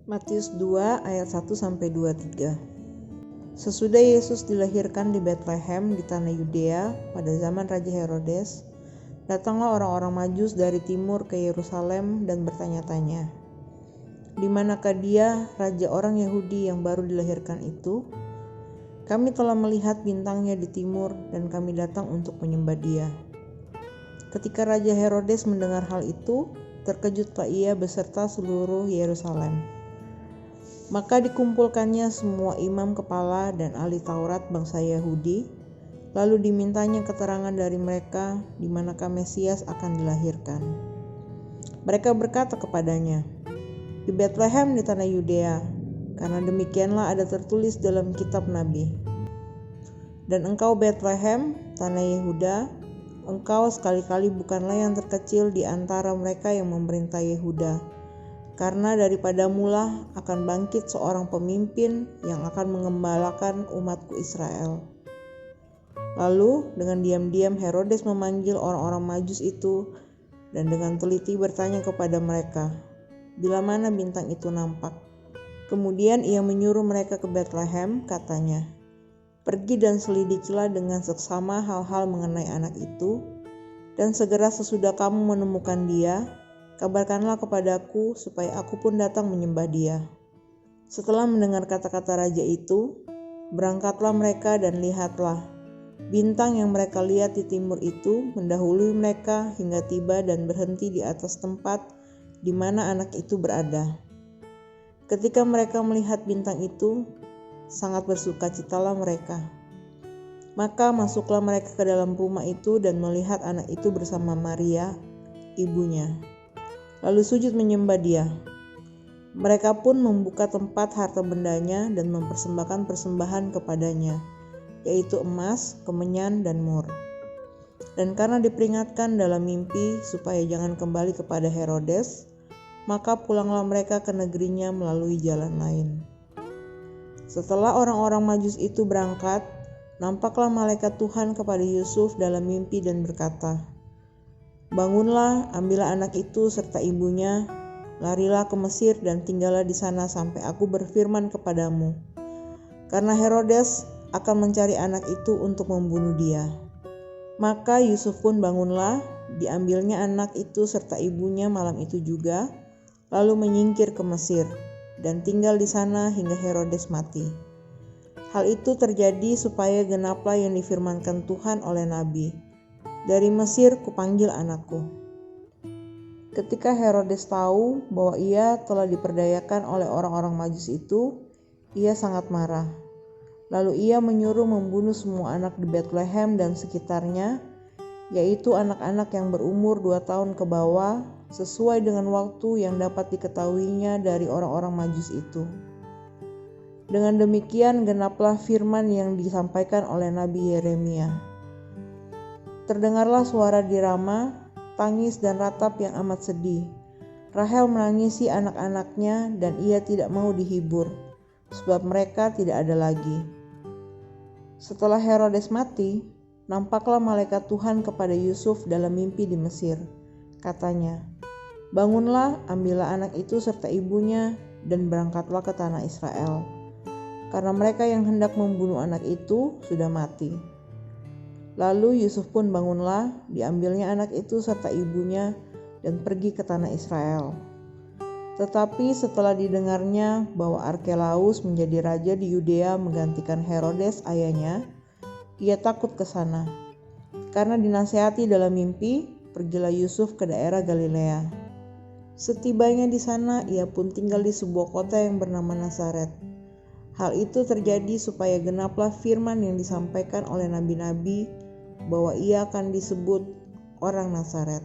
Matius 2 ayat 1-23. Sesudah Yesus dilahirkan di Betlehem di tanah Yudea pada zaman Raja Herodes, datanglah orang-orang Majus dari timur ke Yerusalem dan bertanya-tanya, "Di manakah dia, raja orang Yahudi yang baru dilahirkan itu? Kami telah melihat bintangnya di timur dan kami datang untuk menyembah dia." Ketika Raja Herodes mendengar hal itu, terkejutlah ia beserta seluruh Yerusalem. Maka dikumpulkannya semua imam kepala dan ahli Taurat bangsa Yahudi, lalu dimintanya keterangan dari mereka di manakah Mesias akan dilahirkan. Mereka berkata kepadanya, "Di Betlehem di tanah Yudea, karena demikianlah ada tertulis dalam kitab Nabi. Dan engkau Betlehem, tanah Yehuda, engkau sekali-kali bukanlah yang terkecil di antara mereka yang memerintah Yehuda. Karena daripadamulah akan bangkit seorang pemimpin yang akan mengembalakan umatku Israel." Lalu dengan diam-diam Herodes memanggil orang-orang Majus itu dan dengan teliti bertanya kepada mereka, bila mana bintang itu nampak. Kemudian ia menyuruh mereka ke Betlehem, katanya, "Pergi dan selidikilah dengan seksama hal-hal mengenai anak itu, dan segera sesudah kamu menemukan dia, kabarkanlah kepadaku supaya aku pun datang menyembah dia." Setelah mendengar kata-kata raja itu, berangkatlah mereka dan lihatlah, bintang yang mereka lihat di timur itu mendahului mereka hingga tiba dan berhenti di atas tempat di mana anak itu berada. Ketika mereka melihat bintang itu, sangat bersukacitalah mereka. Maka masuklah mereka ke dalam rumah itu dan melihat anak itu bersama Maria, ibunya. Lalu sujud menyembah dia. Mereka pun membuka tempat harta bendanya dan mempersembahkan persembahan kepadanya, yaitu emas, kemenyan, dan mur. Dan karena diperingatkan dalam mimpi supaya jangan kembali kepada Herodes, maka pulanglah mereka ke negerinya melalui jalan lain. Setelah orang-orang Majus itu berangkat, nampaklah malaikat Tuhan kepada Yusuf dalam mimpi dan berkata, "Bangunlah, ambillah anak itu serta ibunya, larilah ke Mesir dan tinggallah di sana sampai aku berfirman kepadamu. Karena Herodes akan mencari anak itu untuk membunuh dia." Maka Yusuf pun bangunlah, diambilnya anak itu serta ibunya malam itu juga, lalu menyingkir ke Mesir dan tinggal di sana hingga Herodes mati. Hal itu terjadi supaya genaplah yang difirmankan Tuhan oleh Nabi, "Dari Mesir kupanggil anakku." Ketika Herodes tahu bahwa ia telah diperdayakan oleh orang-orang Majus itu, ia sangat marah. Lalu ia menyuruh membunuh semua anak di Betlehem dan sekitarnya, yaitu anak-anak yang berumur 2 tahun ke bawah, sesuai dengan waktu yang dapat diketahuinya dari orang-orang Majus itu. Dengan demikian genaplah firman yang disampaikan oleh Nabi Yeremia. Terdengarlah suara di Rama, tangis dan ratap yang amat sedih. Rahel menangisi anak-anaknya dan ia tidak mau dihibur, sebab mereka tidak ada lagi. Setelah Herodes mati, nampaklah malaikat Tuhan kepada Yusuf dalam mimpi di Mesir. Katanya, "Bangunlah, ambillah anak itu serta ibunya dan berangkatlah ke tanah Israel. Karena mereka yang hendak membunuh anak itu sudah mati." Lalu Yusuf pun bangunlah, diambilnya anak itu serta ibunya dan pergi ke tanah Israel. Tetapi setelah didengarnya bahwa Arkelaus menjadi raja di Yudea menggantikan Herodes ayahnya, ia takut ke sana. Karena dinasihati dalam mimpi, pergilah Yusuf ke daerah Galilea. Setibanya di sana, ia pun tinggal di sebuah kota yang bernama Nazaret. Hal itu terjadi supaya genaplah firman yang disampaikan oleh nabi-nabi bahwa ia akan disebut orang Nazaret.